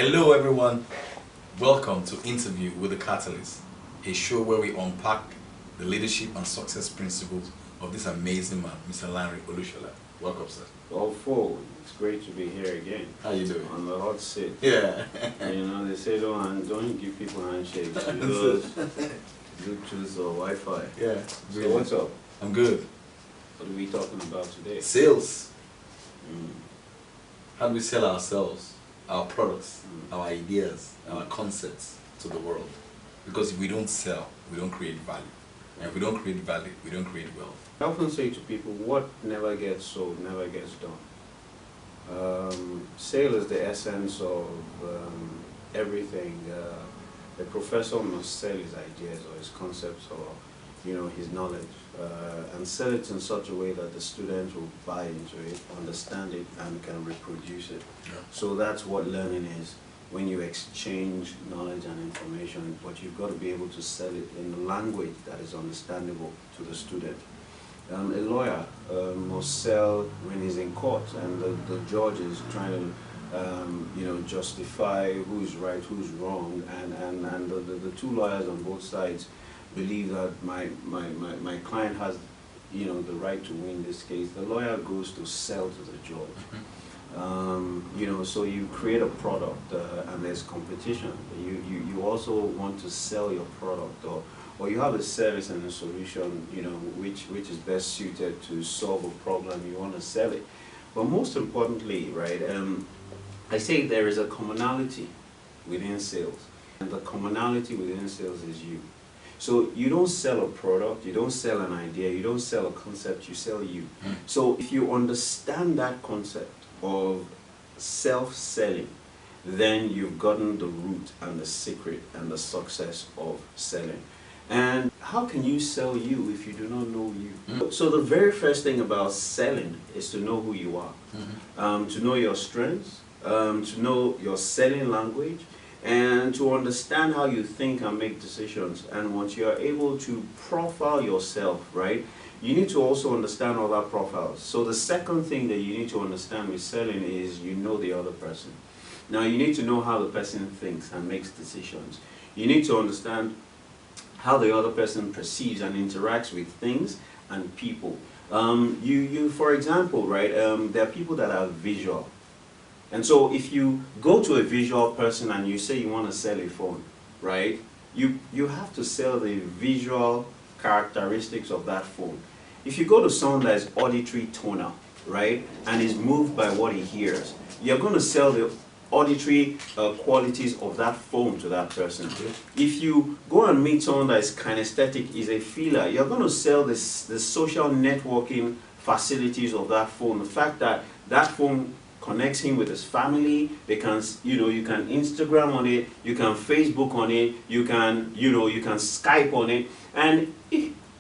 Hello everyone, welcome to Interview with the Catalyst, a show where we unpack the leadership and success principles of this amazing man, Mr. Lanre Olusola. Welcome, sir. All four. It's great to be here again. How you doing? On the hot seat. Yeah. You know, they say don't give people handshakes. Use Bluetooth or Wi-Fi. Yeah. So what's up? I'm good. What are we talking about today? Sales. How do we sell ourselves, our products, our ideas, our concepts to the world? Because if we don't sell, we don't create value. And if we don't create value, we don't create wealth. I often say to people, what never gets sold never gets done. Sale is the essence of everything. A professor must sell his ideas or his concepts or his knowledge and sell it in such a way that the students will buy into it, understand it, and can reproduce it. Yeah. So that's what learning is. When you exchange knowledge and information, but you've got to be able to sell it in a language that is understandable to the student. A lawyer must sell when he's in court and the judge is trying to justify who's right, who's wrong, and the two lawyers on both sides believe that my client has the right to win this case. The lawyer goes to sell to the judge. So you create a product and there's competition. You also want to sell your product, or you have a service and a solution, which is best suited to solve a problem. You want to sell it. But most importantly, right, I say there is a commonality within sales, and the commonality within sales is you. So you don't sell a product, you don't sell an idea, you don't sell a concept, you sell you. So if you understand that concept of self-selling, then you've gotten the root and the secret and the success of selling. And how can you sell you if you do not know you? So the very first thing about selling is to know who you are, to know your strengths, to know your selling language, and to understand how you think and make decisions. And once you are able to profile yourself, right, you need to also understand other profiles. So the second thing that you need to understand with selling is the other person. Now you need to know how the person thinks and makes decisions. You need to understand how the other person perceives and interacts with things and people. For example, right, there are people that are visual. And so if you go to a visual person and you say you want to sell a phone, right, you have to sell the visual characteristics of that phone. If you go to someone that is auditory tonal, right, and is moved by what he hears, you're going to sell the auditory qualities of that phone to that person. If you go and meet someone that is kinesthetic, is a feeler, you're going to sell the social networking facilities of that phone. The fact that that phone connects him with his family. They can, you can Instagram on it, you can Facebook on it, you can Skype on it. And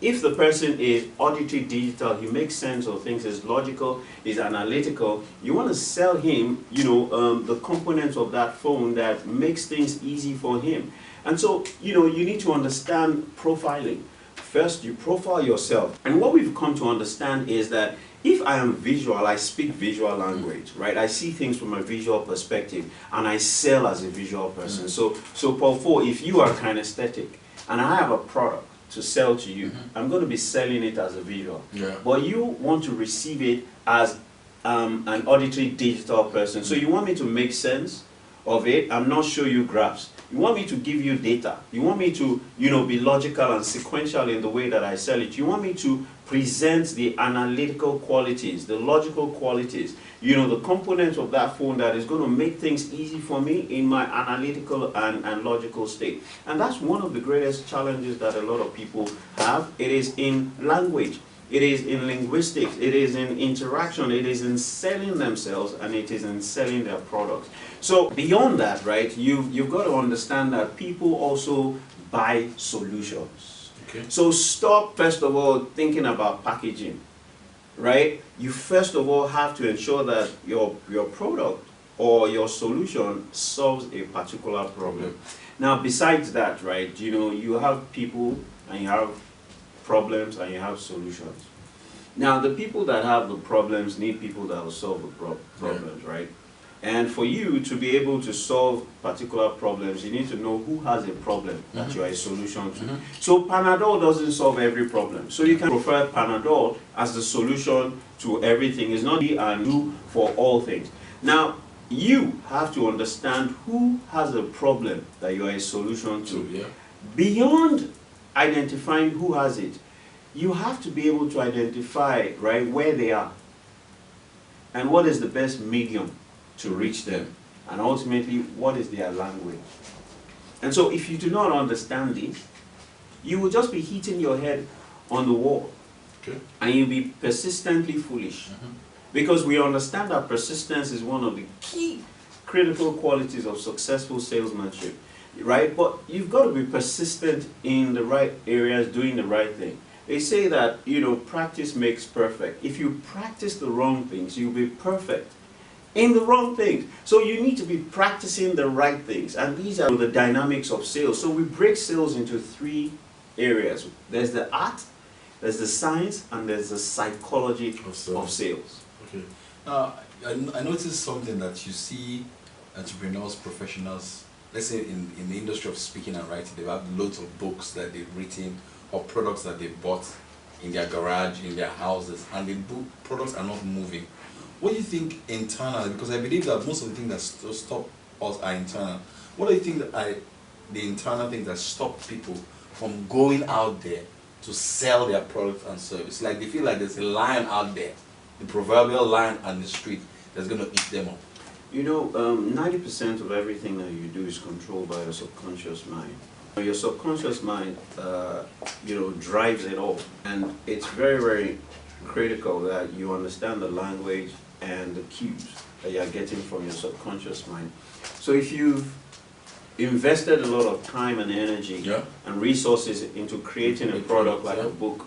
if the person is auditory digital, he makes sense of things, is logical, is analytical, you want to sell him, the components of that phone that makes things easy for him. And so, you need to understand profiling. First, you profile yourself. And what we've come to understand is that if I am visual, I speak visual language, right? I see things from a visual perspective, and I sell as a visual person. So Paul 4, if you are kinesthetic, and I have a product to sell to you, I'm going to be selling it as a visual. Yeah. But you want to receive it as an auditory digital person. So you want me to make sense of it. I'm not sure you grasp. You want me to give you data. You want me to, be logical and sequential in the way that I sell it. You want me to present the analytical qualities, the logical qualities, the components of that phone that is going to make things easy for me in my analytical and logical state. And that's one of the greatest challenges that a lot of people have. It is in language. It is in linguistics, it is in interaction, it is in selling themselves, and it is in selling their products. So beyond that, right, you've got to understand that people also buy solutions. Okay. So stop, first of all, thinking about packaging, right? You first of all have to ensure that your product or your solution solves a particular problem. Now, besides that, right, you have people and you have problems and you have solutions. Now, the people that have the problems need people that will solve the problems, right? And for you to be able to solve particular problems, you need to know who has a problem that you are a solution to. So Panadol doesn't solve every problem. So you can prefer Panadol as the solution to everything. It's not be and do for all things. Now, you have to understand who has a problem that you are a solution to. Yeah. Beyond identifying who has it, you have to be able to identify, right, where they are and what is the best medium to reach them, and ultimately what is their language. And so if you do not understand this, you will just be hitting your head on the wall. Okay. And you'll be persistently foolish. Because we understand that persistence is one of the key critical qualities of successful salesmanship, right? But you've got to be persistent in the right areas, doing the right thing. They say that, you know, practice makes perfect. If you practice the wrong things, you'll be perfect in the wrong things. So you need to be practicing the right things. And these are the dynamics of sales. So we break sales into three areas. There's the art, there's the science, and there's the psychology of sales. Okay. I noticed something that you see entrepreneurs, professionals, let's say in the industry of speaking and writing, they have loads of books that they've written or products that they bought in their garage, in their houses, and the products are not moving. What do you think internally? Because I believe that most of the things that stop us are internal. What do you think that the internal things that stop people from going out there to sell their products and service? Like they feel like there's a lion out there, the proverbial lion on the street that's going to eat them up. You know, 90% of everything that you do is controlled by your subconscious mind. Your subconscious mind, you know, drives it all. And it's very, very critical that you understand the language and the cues that you are getting from your subconscious mind. So if you've invested a lot of time and energy and resources into creating a product like a book,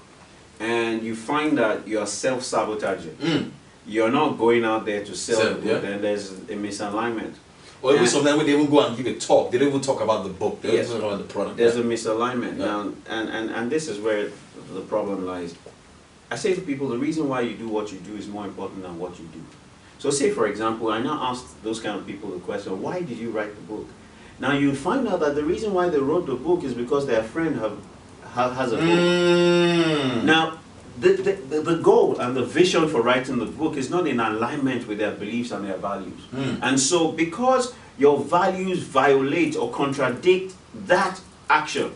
and you find that you are self-sabotaging, you're not going out there to sell the book, then there's a misalignment. Or even sometimes when they even go and give a talk, they don't even talk about the book, they don't talk about the product. There's a misalignment. Now, and this is where the problem lies. I say to people, the reason why you do what you do is more important than what you do. So say, for example, I now ask those kind of people the question, why did you write the book? Now you'll find out that the reason why they wrote the book is because their friend has a book. Now, the goal and the vision for writing the book is not in alignment with their beliefs and their values. And so because your values violate or contradict that action,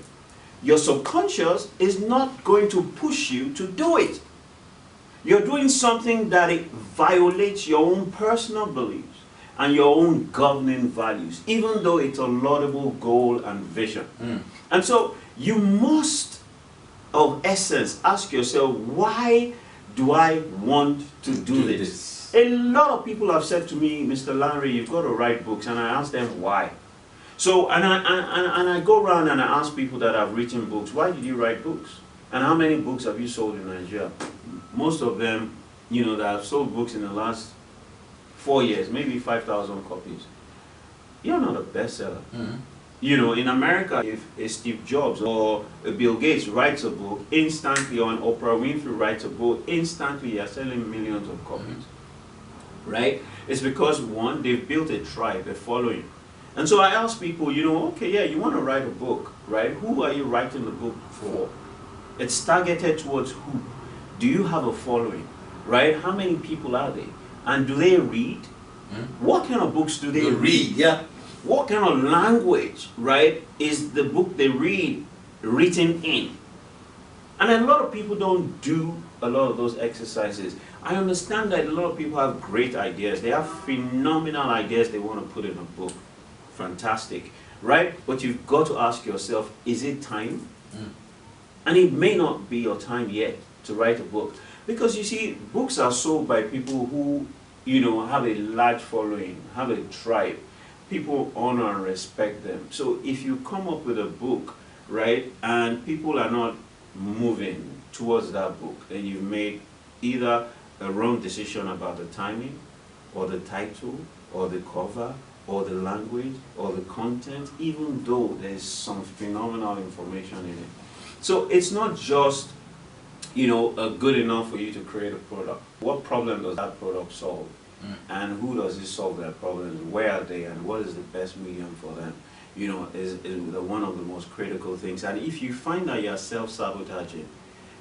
your subconscious is not going to push you to do it. You're doing something that it violates your own personal beliefs and your own governing values, even though it's a laudable goal and vision. And so you must, of essence, ask yourself, why do I want to do this? A lot of people have said to me, Mr. Lanre, you've got to write books, and I ask them why. So, and I go around and I ask people that have written books, why did you write books? And how many books have you sold in Nigeria? Most of them, you know, that have sold books in the last 4 years, maybe 5,000 copies. You're not a bestseller. You know, in America, if a Steve Jobs or a Bill Gates writes a book, instantly, or an Oprah Winfrey writes a book, instantly you're selling millions of copies. Right? It's because, one, they've built a tribe, a following. And so I ask people, you know, okay, yeah, you want to write a book, right? Who are you writing the book for? It's targeted towards who? Do you have a following, right? How many people are they? And do they read? What kind of books do they read? What kind of language, right, is the book they read written in? And a lot of people don't do a lot of those exercises. I understand that a lot of people have great ideas. They have phenomenal ideas they want to put in a book. Fantastic, right? But you've got to ask yourself, is it time? And it may not be your time yet to write a book. Because you see, books are sold by people who, you know, have a large following, have a tribe. People honor and respect them. So if you come up with a book, right, and people are not moving towards that book, then you've made either a wrong decision about the timing, or the title, or the cover, or the language, or the content, even though there's some phenomenal information in it. So it's not just, you know, good enough for you to create a product. What problem does that product solve? and who does it solve their problems, where are they, and what is the best medium for them, you know, is one of the most critical things. And if you find that you're self-sabotaging,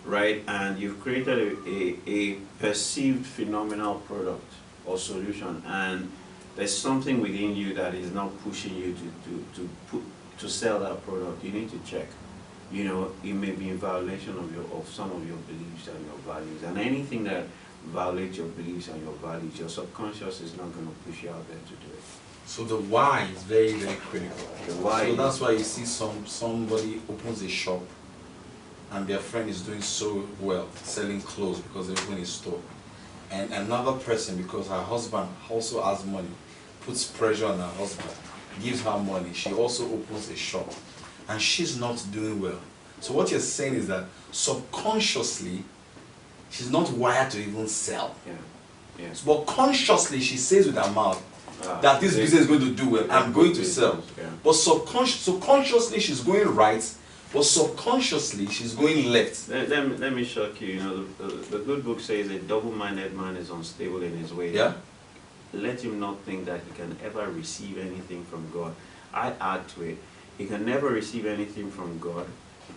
right, and you've created a perceived phenomenal product or solution, and there's something within you that is not pushing you to sell that product, you need to check. You know, it may be in violation of some of your beliefs and your values, and anything that violates your beliefs and your values, your subconscious is not going to push you out there to do it. So the why is very, very critical. The why. So that's why you see somebody opens a shop and their friend is doing so well, selling clothes because they open a store. And another person, because her husband also has money, puts pressure on her husband, gives her money, she also opens a shop. And she's not doing well. So what you're saying is that subconsciously, she's not wired to even sell. Yeah. Yes. But consciously, she says with her mouth that this business is going to do well, I'm going to sell. Yeah. But subconsciously, she's going right, but subconsciously, she's going left. Let me shock you. You know, the good book says a double-minded man is unstable in his way. Yeah? Let him not think that he can ever receive anything from God. I add to it, he can never receive anything from God,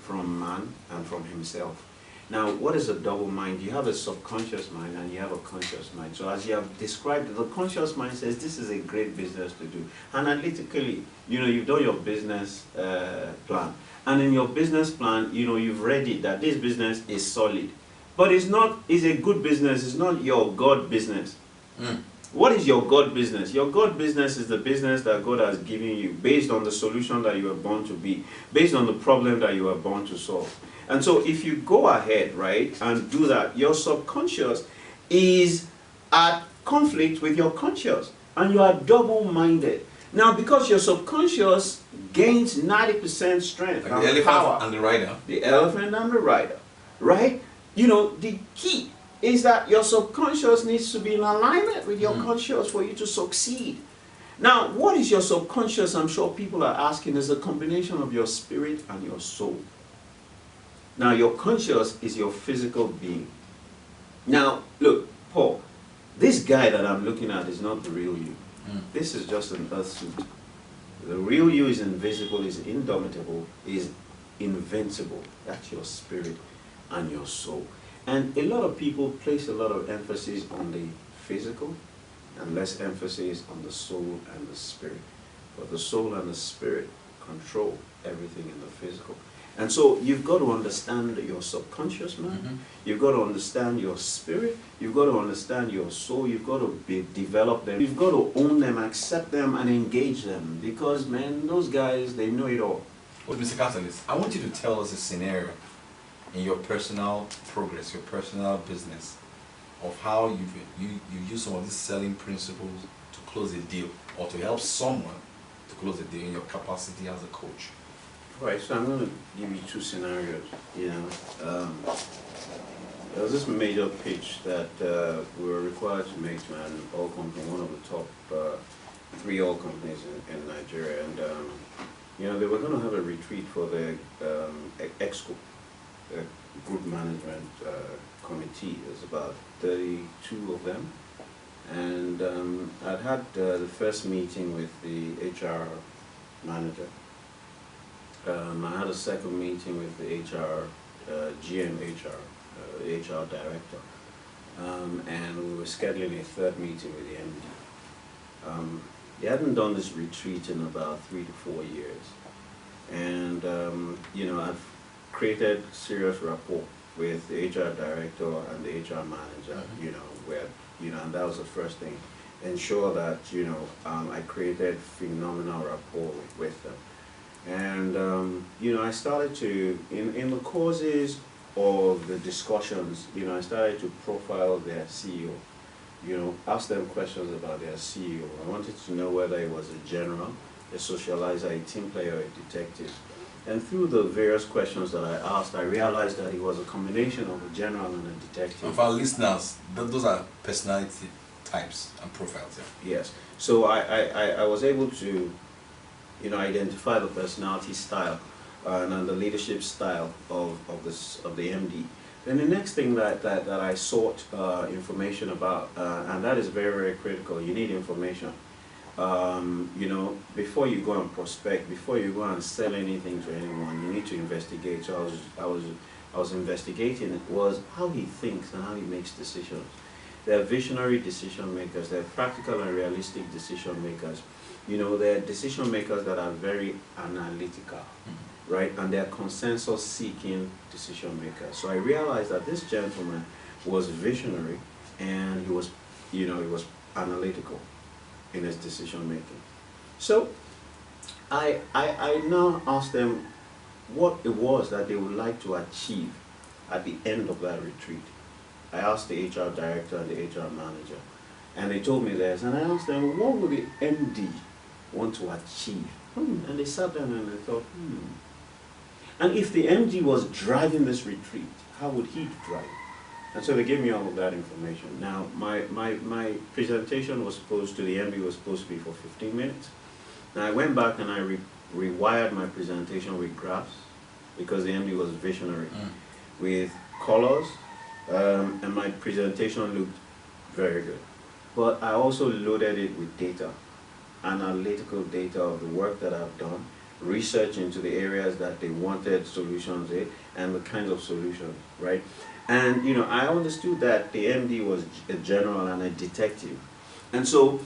from man, and from himself. Now, what is a double mind? You have a subconscious mind and you have a conscious mind. So as you have described, the conscious mind says this is a great business to do. Analytically, you know, you've done your business plan. And in your business plan, you know, you've read it that this business is solid. But it's a good business, it's not your God business. What is your God business? Your God business is the business that God has given you based on the solution that you were born to be, based on the problem that you were born to solve. And so if you go ahead, right, and do that, your subconscious is at conflict with your conscious, and you are double-minded. Now, because your subconscious gains 90% strength Like the elephant power, and the rider. the elephant and the rider, right? You know, the key is that your subconscious needs to be in alignment with your conscious for you to succeed. Now, what is your subconscious? I'm sure people are asking, is a combination of your spirit and your soul. Now, your conscious is your physical being. Now, look, Paul, this guy that I'm looking at is not the real you. This is just an earth suit. The real you is invisible, is indomitable, is invincible. That's your spirit and your soul. And a lot of people place a lot of emphasis on the physical and less emphasis on the soul and the spirit. But the soul and the spirit control everything in the physical. And so you've got to understand your subconscious mind, you've got to understand your spirit, you've got to understand your soul, you've got to develop them, you've got to own them, accept them, and engage them. Because, man, those guys, they know it all. Well, Mr. Catalyst, I want you to tell us a scenario in your personal progress, your personal business, of how you use some of these selling principles to close a deal or to help someone to close a deal in your capacity as a coach. Right, so I'm going to give you two scenarios. You know, there was this major pitch that we were required to make to an oil company, one of the top 3 oil companies in Nigeria, and you know, they were going to have a retreat for the EXCO, group management committee. There's about 32 of them, and I'd had the first meeting with the HR manager. I had a second meeting with the HR, HR director, and we were scheduling a third meeting with the MD. They hadn't done this retreat in about 3 to 4 years, and you know, I've created serious rapport with the HR director and the HR manager. You know, where and that was the first thing. Ensure that I created phenomenal rapport with them. And you know, I started to, in the courses of the discussions, you know, I started to profile their CEO, you know, ask them questions about their CEO. I wanted to know whether he was a general, a socializer, a team player, or a detective. And through the various questions that I asked, I realized that he was a combination of a general and a detective. And for our listeners, those are personality types and profiles. Yeah. Yes. So I was able to, you know, identify the personality style and the leadership style of the MD. Then the next thing that I sought information about, and that is very, very critical, you need information. You know, before you go and prospect, before you go and sell anything to anyone, you need to investigate. So I was investigating was how he thinks and how he makes decisions. They're visionary decision makers, they're practical and realistic decision makers. You know, they're decision makers that are very analytical, right? And they're consensus seeking decision makers. So I realized that this gentleman was visionary and he was, you know, he was analytical in his decision making. So I now asked them what it was that they would like to achieve at the end of that retreat. I asked the HR director and the HR manager, and they told me this, and I asked them, what would the MD want to achieve? And they sat down and they thought, And if the MD was driving this retreat, how would he drive? And so they gave me all of that information. Now, my presentation was supposed to, the MD was supposed to be for 15 minutes. Now I went back and I rewired my presentation with graphs, because the MD was visionary, with colors, and my presentation looked very good. But I also loaded it with data, analytical data of the work that I've done, research into the areas that they wanted solutions in, and the kinds of solutions, right? And you know, I understood that the MD was a general and a detective. And so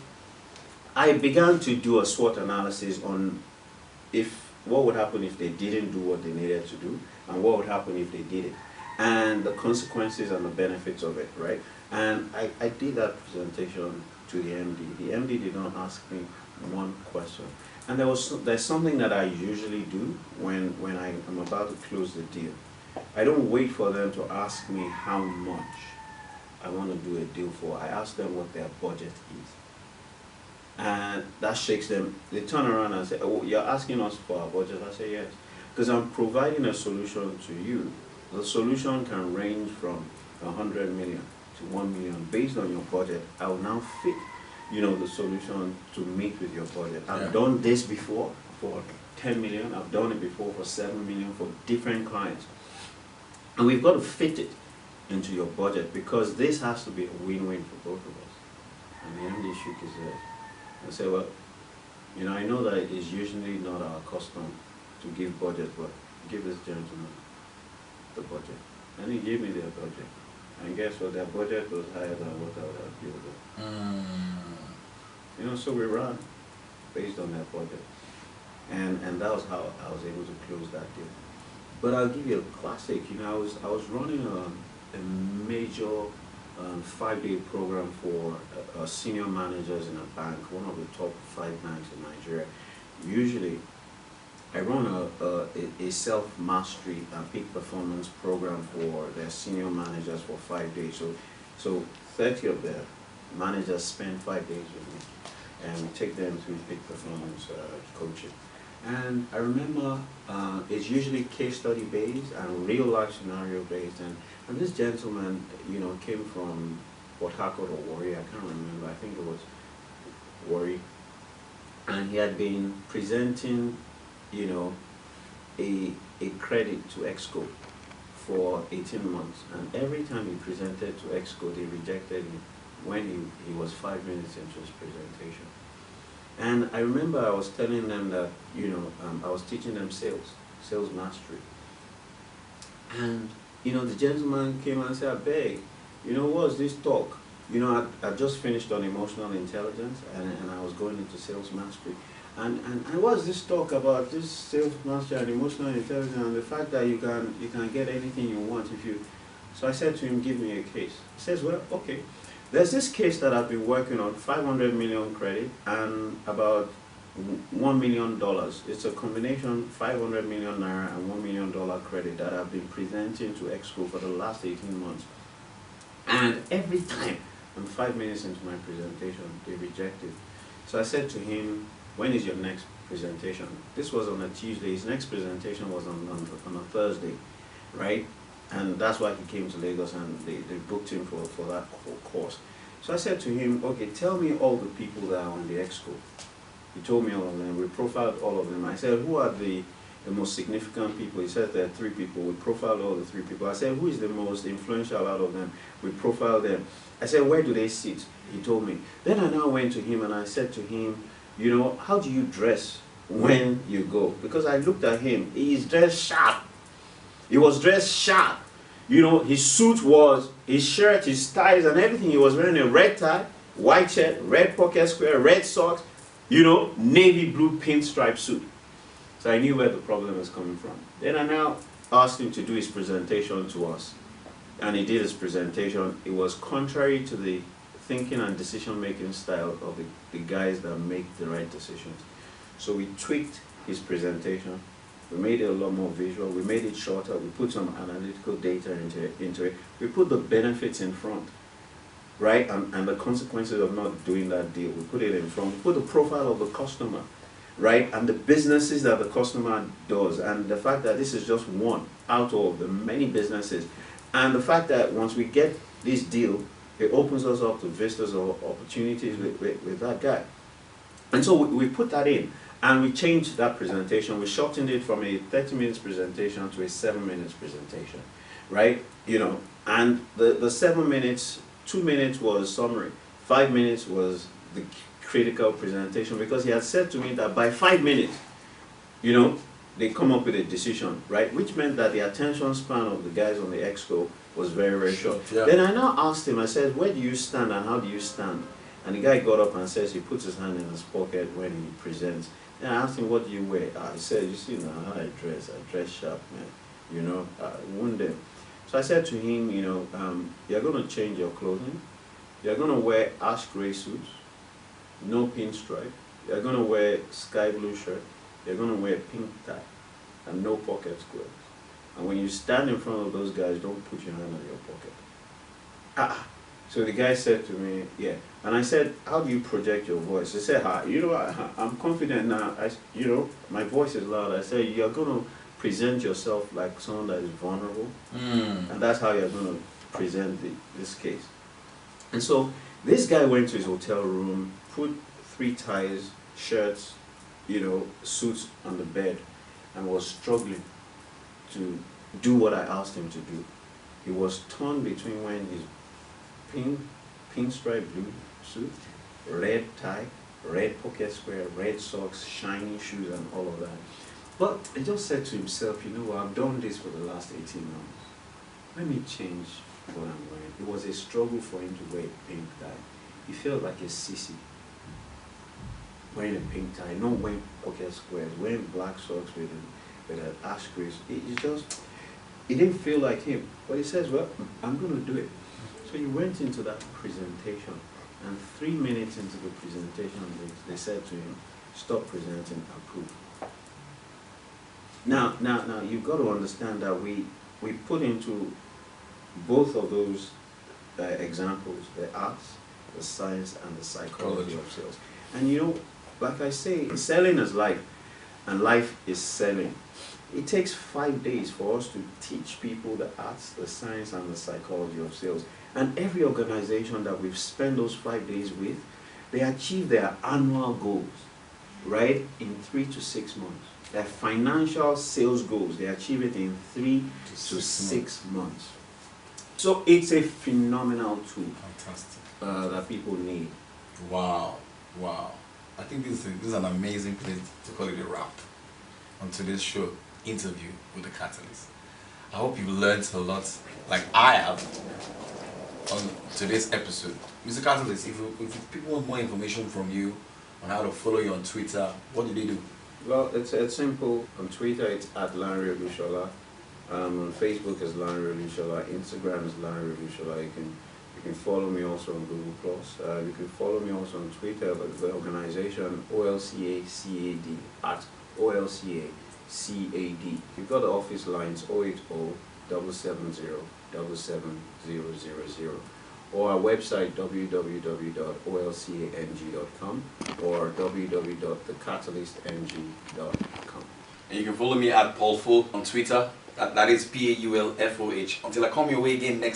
I began to do a SWOT analysis on what would happen if they didn't do what they needed to do, and what would happen if they did it, and the consequences and the benefits of it, right? And I did that presentation to the MD. The MD did not ask me one question. And there's something that I usually do when I am about to close the deal. I don't wait for them to ask me how much I want to do a deal for. I ask them what their budget is. And that shakes them. They turn around and say, oh, you're asking us for our budget? I say, yes. Because I'm providing a solution to you. The solution can range from 100 million to 1 million based on your budget. I will now fit, you know, the solution to meet with your budget. I've done this before for 10 million. I've done it before for 7 million for different clients. And we've got to fit it into your budget, because this has to be a win-win for both of us. And the MD shook his head. I said, well, you know, I know that it's usually not our custom to give budget, but give this gentleman the budget. And he gave me their budget. And guess what? Their budget was higher than what I would have given them. You know, so we ran based on their budget. And that was how I was able to close that deal. But I'll give you a classic. You know, I was running a major 5-day program for senior managers in a bank, one of the top 5 banks in Nigeria. Usually, I run a self-mastery and peak performance program for their senior managers for 5 days. So 30 of their managers spend 5 days with me, and we take them through peak performance coaching. And I remember it's usually case study based and real life scenario based. And this gentleman, you know, came from Port Harcourt or Warri, I can't remember, I think it was Warri. And he had been presenting, you know, a credit to Exco for 18 months. And every time he presented to Exco, they rejected him when he was 5 minutes into his presentation. And I remember I was telling them that, you know, I was teaching them sales mastery. And, you know, the gentleman came and said, I beg, you know, what's this talk? You know, I just finished on emotional intelligence, and I was going into sales mastery. And what's this talk about this sales mastery and emotional intelligence and the fact that you can get anything you want if you... So I said to him, give me a case. He says, well, okay. There's this case that I've been working on, 500 million credit and about $1 million. It's a combination 500 million naira and $1 million credit that I've been presenting to Exco for the last 18 months. And every time I'm 5 minutes into my presentation, they reject it. So I said to him, when is your next presentation? This was on a Tuesday. His next presentation was on a Thursday, right? And that's why he came to Lagos, and they booked him for that course. So I said to him, okay, tell me all the people that are on the Exco. He told me all of them. We profiled all of them. I said, who are the the most significant people. He said there are 3 people. We profiled all the 3 people. I said, who is the most influential out of them? We profiled them. I said, where do they sit? He told me. Then I now went to him and I said to him, you know, how do you dress when you go? Because I looked at him. He's dressed sharp. He was dressed sharp. You know, his suit was, his shirt, his ties and everything. He was wearing a red tie, white shirt, red pocket square, red socks, you know, navy blue pinstripe suit. So I knew where the problem was coming from. Then I now asked him to do his presentation to us. And he did his presentation. It was contrary to the thinking and decision-making style of the guys that make the right decisions. So we tweaked his presentation. We made it a lot more visual. We made it shorter. We put some analytical data into it. We put the benefits in front, right? And the consequences of not doing that deal. We put it in front. We put the profile of the customer, right? And the businesses that the customer does. And the fact that this is just one out of the many businesses. And the fact that once we get this deal, it opens us up to vistas or opportunities with that guy. And so we put that in. And we changed that presentation. We shortened it from a 30 minutes presentation to a 7 minutes presentation, right? You know, and the 7 minutes, 2 minutes was summary. 5 minutes was the critical presentation, because he had said to me that by 5 minutes, you know, they come up with a decision, right? Which meant that the attention span of the guys on the exco was very, very short. Yeah. Then I now asked him, I said, where do you stand and how do you stand? And the guy got up and says he puts his hand in his pocket when he presents. And I asked him, what do you wear? I said, you see now how I dress sharp, man. You know, wounded. So I said to him, you know, you're going to change your clothing. You're going to wear ash gray suits, no pinstripe. You're going to wear sky blue shirt. You're going to wear pink tie and no pocket squares. And when you stand in front of those guys, don't put your hand in your pocket. So the guy said to me, yeah. And I said, how do you project your voice? He said, you know, I'm confident now. You know, my voice is loud. I said, you're going to present yourself like someone that is vulnerable. And that's how you're going to present this case. And so this guy went to his hotel room, put 3 ties, shirts, you know, suits on the bed, and was struggling to do what I asked him to do. He was torn between wearing his pinstripe blue suit, red tie, red pocket square, red socks, shiny shoes, and all of that. But he just said to himself, you know what, I've done this for the last 18 months. Let me change what I'm wearing. It was a struggle for him to wear a pink tie. He felt like a sissy wearing a pink tie, not wearing pocket squares, wearing black socks with an ash gray. It didn't feel like him. But he says, well, I'm going to do it. So he went into that presentation, and 3 minutes into the presentation, they said to him, stop presenting, approve. Now, you've got to understand that we put into both of those examples, the arts, the science, and the psychology of sales. And you know, like I say, selling is life, and life is selling. It takes 5 days for us to teach people the arts, the science, and the psychology of sales. And every organization that we've spent those 5 days with, they achieve their annual goals, right, in 3 to 6 months. Their financial sales goals, they achieve it in 3 to 6 months. So it's a phenomenal tool. Fantastic. That people need. Wow, wow. I think this is an amazing place to call it a wrap on today's show, interview with the Catalyst. I hope you've learned a lot, like I have, on today's episode. Mr. Catalyst, if people want more information from you on how to follow you on Twitter, what do they do? Well, it's simple. On Twitter, it's at Lanre Olusola. On Facebook, it's Lanre Olusola. Instagram is Lanre Olusola. You can follow me also on Google+. You can follow me also on Twitter, but the organization OLCACAD, at OLCACAD. You've got the office lines 080-770-77000, or our website www.olcang.com or www.thecatalyst.ng.com. And you can follow me at Paul Foh on Twitter. That is PAULFOH. Until I come your way again next time.